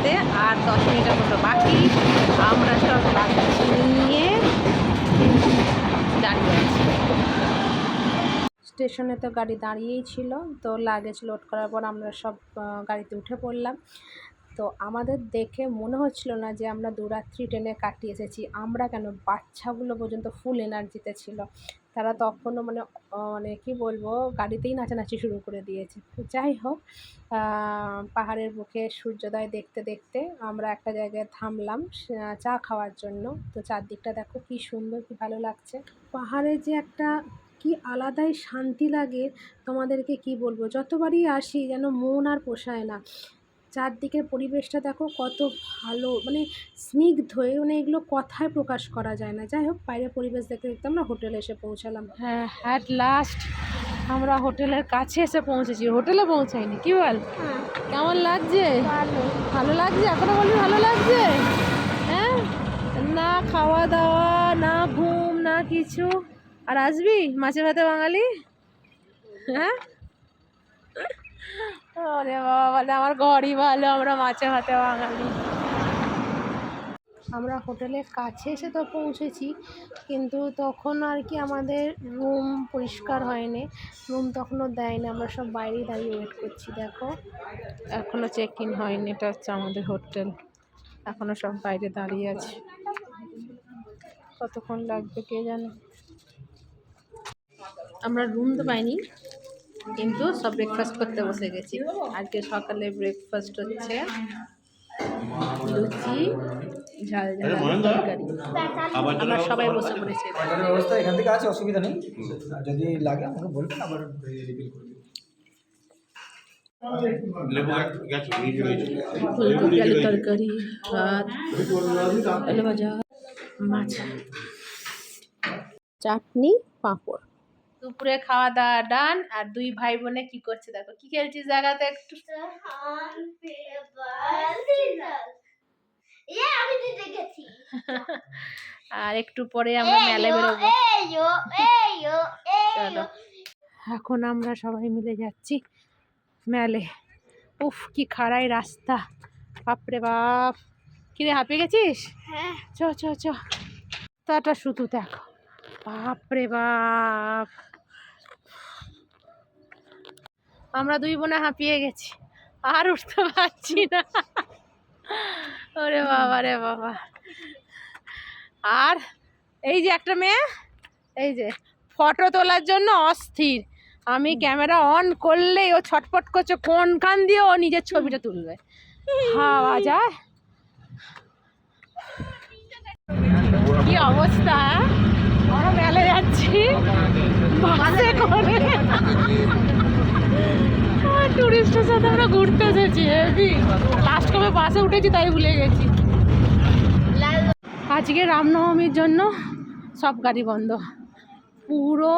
আসতে আর 10 মিনিটের মতো বাকি। আমরা সব লাগেজ নিয়ে দাঁড়িয়ে আছি। স্টেশনে তো গাড়ি দাঁড়িয়েই ছিল, তো লাগেজ লোড করার পর আমরা সব গাড়িতে উঠে পড়লাম। তো আমাদের দেখে মনে হচ্ছিল না যে আমরা দুরাত্রি ট্রেনে কাটিয়ে এসেছি। আমরা কেন, বাচ্চাগুলো পর্যন্ত ফুল এনার্জিতে ছিল। তারা তখনও মানে কী বলবো, গাড়িতেই নাচানাচি শুরু করে দিয়েছে। তো যাই হোক, পাহাড়ের বুকে সূর্যোদয় দেখতে দেখতে আমরা একটা জায়গায় থামলাম চা খাওয়ার জন্য। তো চারদিকটা দেখো কী সুন্দর, কী ভালো লাগছে। পাহাড়ে যে একটা কি আলাদাই শান্তি লাগে, তোমাদেরকে কি বলবো। যতবারই আসি যেন মন আর পোষায় না। চারদিকের পরিবেশটা দেখো কত ভালো, মানে স্নিগ্ধ, মানে এগুলো কথায় প্রকাশ করা যায় না। যাই হোক, বাইরের পরিবেশ দেখতে দেখতে আমরা হোটেলে এসে পৌঁছালাম। হ্যাঁ, অ্যাট লাস্ট আমরা হোটেলের কাছে এসে পৌঁছেছি। হোটেলে পৌঁছাইনি, কি বল? কেমন লাগছে? ভালো লাগছে? এখনো বলি ভালো লাগছে? হ্যাঁ, না খাওয়া দাওয়া, না ঘুম, না কিছু। আর আসবি মাছে ভাতে বাঙালি? হ্যাঁ, ওরে বাবা, বলে আমার ঘরই ভালো, আমরা মাছে ভাতে বাঙালি। আমরা হোটেলের কাছে এসে তো পৌঁছেছি, কিন্তু তখন আর কি আমাদের রুম পরিষ্কার হয়নি, রুম তখনও দেয়নি। আমরা সব বাইরেই দাঁড়িয়ে ওয়েট করছি। দেখো, এখনও চেক ইন হয়নি। এটা হচ্ছে আমাদের হোটেল, এখনও সব বাইরে দাঁড়িয়ে আছে। কতক্ষণ লাগবে কে জানে। আমরা রুম তো পাইনি, কিন্তু সব ব্রেকফাস্ট করতে বসে গেছি। আজকে সকালে ব্রেকফাস্ট হচ্ছে লুচি, ঝাল ঝাল তরকারি। আমরা সবাই বসে পড়েছি। ব্যবস্থা এখান থেকে আছে, অসুবিধা নেই। যদি লাগে আমাকে বলবেন, আবার রিপিল করে দিই। ফুলকপি আলু তরকারি, ভাত, আলু ভাজা, মাছ, চাটনি, পাঁপড়। দুপুরে খাওয়া দাওয়া ডান। আর দুই ভাই বোনে কি করছে দেখো। কি খেলছিস জায়গাতে একটু? আর একটু পরে আমরা মেলায় বেরোবো। চলো, এখন আমরা সবাই মিলে যাচ্ছি মেলে। উফ, কি খাড়াই রাস্তা, বাপরে বাপ। কিরে, হাঁপিয়ে গেছিস? হ্যাঁ, চ চ চ। তাটা শুধু দেখো, বাপরে বাপ। আমরা দুই বোনে হাঁপিয়ে গেছি, আর উঠতে পারছি না। ওরে বাবা রে বাবা। আর এই যে একটা মেয়ে, এই যে ফটো তোলার জন্য অস্থির। আমি ক্যামেরা অন করলেই ও ছটফট করছে কোন কান দিয়ে ও নিজের ছবিটা তুলবে। হাওয়া যায়, কি অবস্থা। আমরা মেলে যাচ্ছি বাসে করে, টুরিস্টের সাথে আমরা ঘুরতে এসেছি। লাস্ট কবে বাসে উঠেছি তাই ভুলে গেছি। আজকে রামনবমীর জন্য সব গাড়ি বন্ধ, পুরো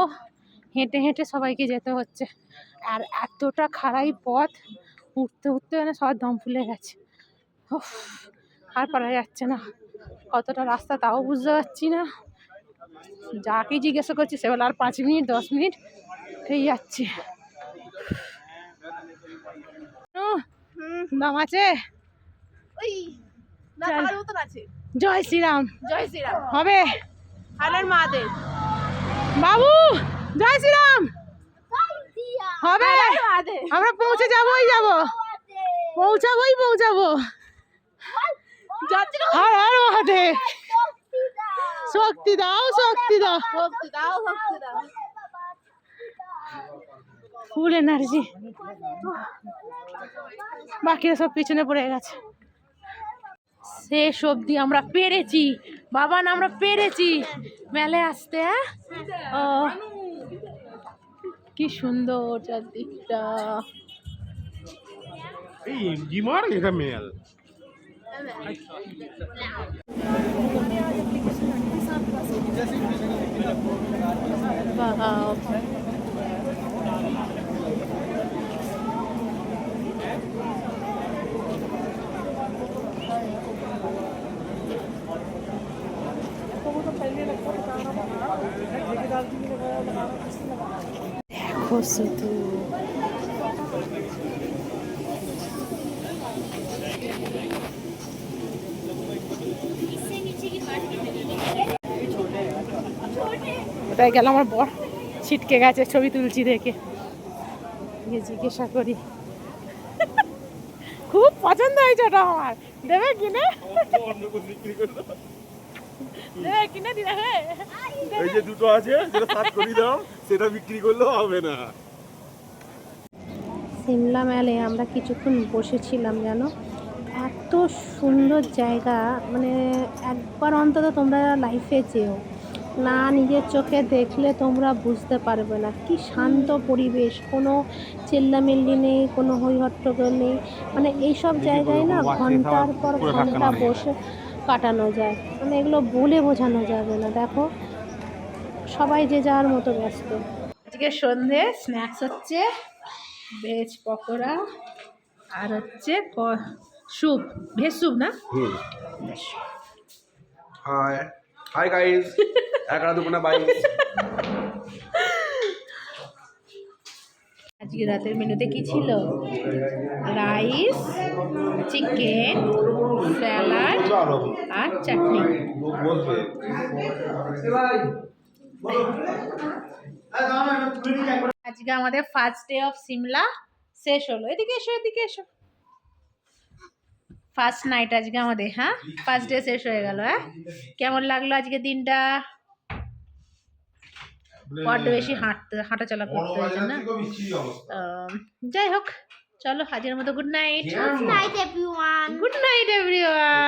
হেঁটে হেঁটে সবাইকে যেতে হচ্ছে। আর এতটা খারাই পথ, উঠতে উঠতে মানে সবার দম ফুলে গেছে। আর পারা যাচ্ছে না। কতটা রাস্তা তাও বুঝতে পারছি না। যাকে জিজ্ঞাসা করছি সে বলে আর 5 মিনিট 10 মিনিট হয়ে যাচ্ছে। দাম আছে, জয় শ্রীরাম, জয় শ্রীরাম হবে। মহাদেব বাবু, জয় শ্রীরাম হবে। আমরা পৌঁছে যাবোই, পৌঁছাবো। হর হর মহাদেব, শক্তি দাও, শক্তি দাও, ফুল এনার্জি। বাকিরা সব পিছনে পড়ে গেছে। শেষ অবধি আমরা পেরেছি বাবা, না আমরা পেরেছি মেলে আসতে। ও কি সুন্দর চারদিকটা। দেখো শুধু, কোথায় গেল আমার বর? ছিটকে গেছে ছবি তুলছি দেখে। গিয়ে জিজ্ঞাসা করি। খুব পছন্দ হয়েছে ওটা আমার, দেবে কিনে? দেবে কিনে দিলে? হ্যাঁ, এই যে দুটো আছে যেটা সাত করে দাও সেটা বিক্রি করলেও হবে না। সিমলা মেলে আমরা কিছুক্ষণ বসেছিলাম জানো, এত সুন্দর জায়গা, মানে একবার অন্তত তোমরা লাইফে যেও, না নিজের চোখে দেখলে তোমরা বুঝতে পারবে না কি শান্ত পরিবেশ, কোনো চেল্লামেল্লি নেই, কোনো হইহট্টগোল নেই। মানে এইসব জায়গায় না ঘন্টার পর ঘন্টা বসে কাটানো যায়, মানে এগুলো বলে বোঝানো যাবে না। দেখো সবাই যে যার মতো ব্যস্ত। আজকে সন্ধে স্ন্যাক্স হচ্ছে ভেজ পকোড়া আর হচ্ছে স্যুপ, ভেজ স্যুপ না? হাই হাই গাইস, একটা দুপুনা বাই। আজকে রাতের মেনুতে কি ছিল? রাইস, চিকেন, স্যালাড আর চাটনি। আজকে আমাদের ফার্স্ট ডে অফ সিমলা শেষ হলো। এদিকে এসো, এদিকে এসো। ফার্স্ট নাইট আজকে আমাদের, হ্যাঁ ফার্স্ট ডে শেষ হয়ে গেল। হ্যাঁ, কেমন লাগলো আজকে দিনটা? বড্ড বেশি হাঁটাচলা করতে হয়েছে না? যাই হোক, চলো আজকের মতো good night. Good night, everyone. Good night everyone.